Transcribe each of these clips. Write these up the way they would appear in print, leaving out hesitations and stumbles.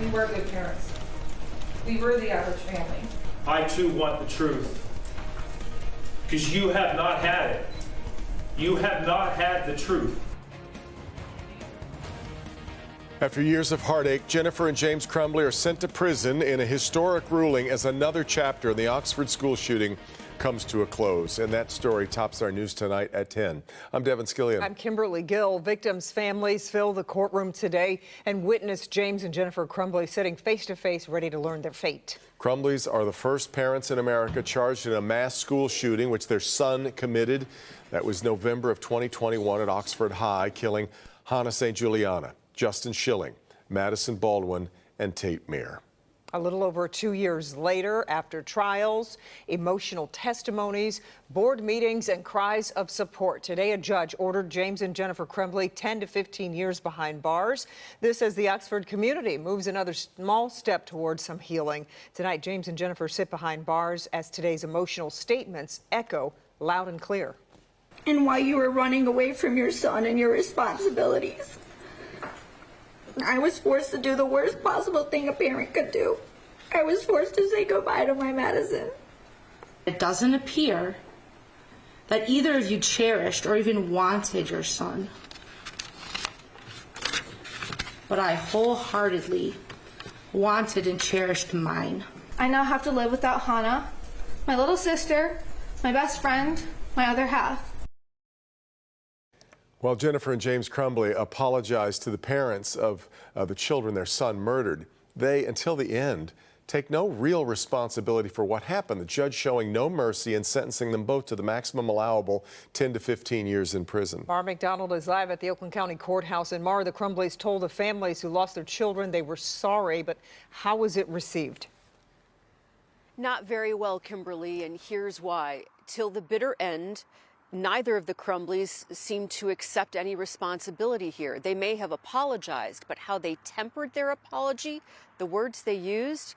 We were good parents. We were the average family. I too want the truth. Because you have not had it. You have not had the truth. After years of heartache, Jennifer and James Crumbley are sent to prison in a historic ruling as another chapter in the Oxford school shooting comes to a close. And that story tops our news tonight at 10. I'm Devin Skillian. I'm Kimberly Gill. Victims' families fill the courtroom today and witness James and Jennifer Crumbley sitting face to face, ready to learn their fate. Crumbleys are the first parents in America charged in a mass school shooting which their son committed. That was November of 2021 at Oxford High, killing Hannah St. Juliana, Justin Schilling, Madison Baldwin, and Tate Meir. A little over 2 years later, after trials, emotional testimonies, board meetings, and cries of support, today a judge ordered James and Jennifer Crumbley 10 to 15 years behind bars. This as the Oxford community moves another small step towards some healing. Tonight, James and Jennifer sit behind bars as today's emotional statements echo loud and clear. And while you were running away from your son and your responsibilities, I was forced to do the worst possible thing a parent could do. I was forced to say goodbye to my Madison. It doesn't appear that either of you cherished or even wanted your son. But I wholeheartedly wanted and cherished mine. I now have to live without Hannah, my little sister, my best friend, my other half. Well, Jennifer and James Crumbley apologized to the parents of the children their son murdered. They, until the end, take no real responsibility for what happened. The judge showing no mercy and sentencing them both to the maximum allowable 10 to 15 years in prison. Mara McDonald is live at the Oakland County Courthouse. And Mara, the Crumbleys told the families who lost their children they were sorry, but how was it received? Not very well, Kimberly, and here's why. Till the bitter end, neither of the Crumbleys seemed to accept any responsibility here. They may have apologized, but how they tempered their apology, the words they used,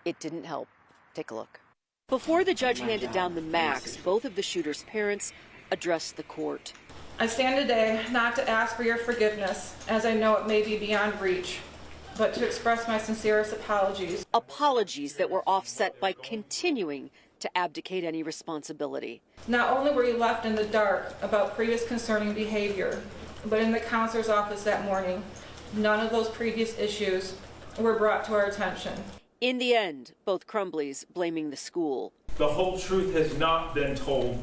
it didn't help. Take a look. Before the judge handed down the max, both of the shooter's parents addressed the court. I stand today not to ask for your forgiveness, as I know it may be beyond reach, but to express my sincerest apologies. Apologies that were offset by continuing to abdicate any responsibility. Not only were you left in the dark about previous concerning behavior, but in the counselor's office that morning, none of those previous issues were brought to our attention. In the end, both Crumbleys blaming the school. The whole truth has not been told.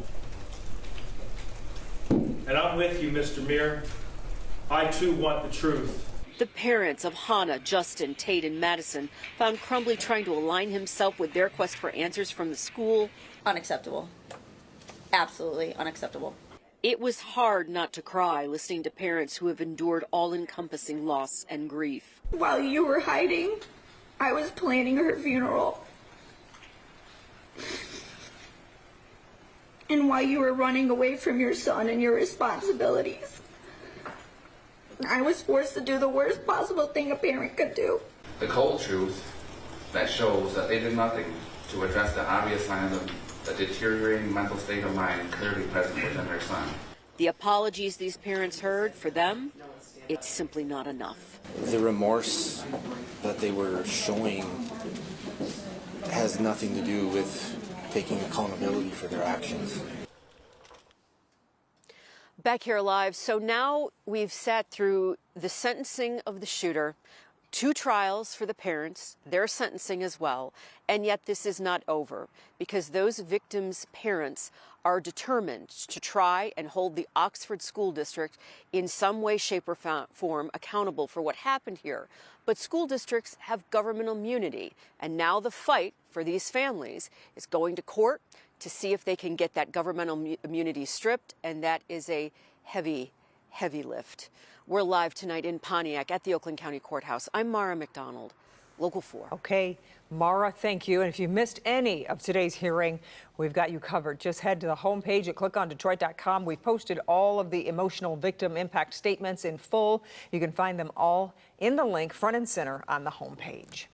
And I'm with you, Mr. Meir. I too want the truth. The parents of Hannah, Justin, Tate, and Madison found Crumbley trying to align himself with their quest for answers from the school. Unacceptable. Absolutely unacceptable. It was hard not to cry listening to parents who have endured all-encompassing loss and grief. While you were hiding, I was planning her funeral. And while you were running away from your son and your responsibilities, I was forced to do the worst possible thing a parent could do. The cold truth that shows that they did nothing to address the obvious signs of the deteriorating mental state of mind clearly present within their son. The apologies these parents heard, for them, it's simply not enough. The remorse that they were showing has nothing to do with taking accountability for their actions. Back here live. So now we've sat through the sentencing of the shooter, 2 trials for the parents, their sentencing as well. And yet this is not over, because those victims' parents are determined to try and hold the Oxford School District in some way, shape, or form accountable for what happened here. But school districts have government immunity, and now the fight for these families is going to court to see if they can get that governmental immunity stripped, and that is a heavy, heavy lift. We're live tonight in Pontiac at the Oakland County Courthouse. I'm Mara McDonald, Local 4. Okay, Mara, thank you. And if you missed any of today's hearing, we've got you covered. Just head to the homepage and click on Detroit.com. We've posted all of the emotional victim impact statements in full. You can find them all in the link front and center on the homepage.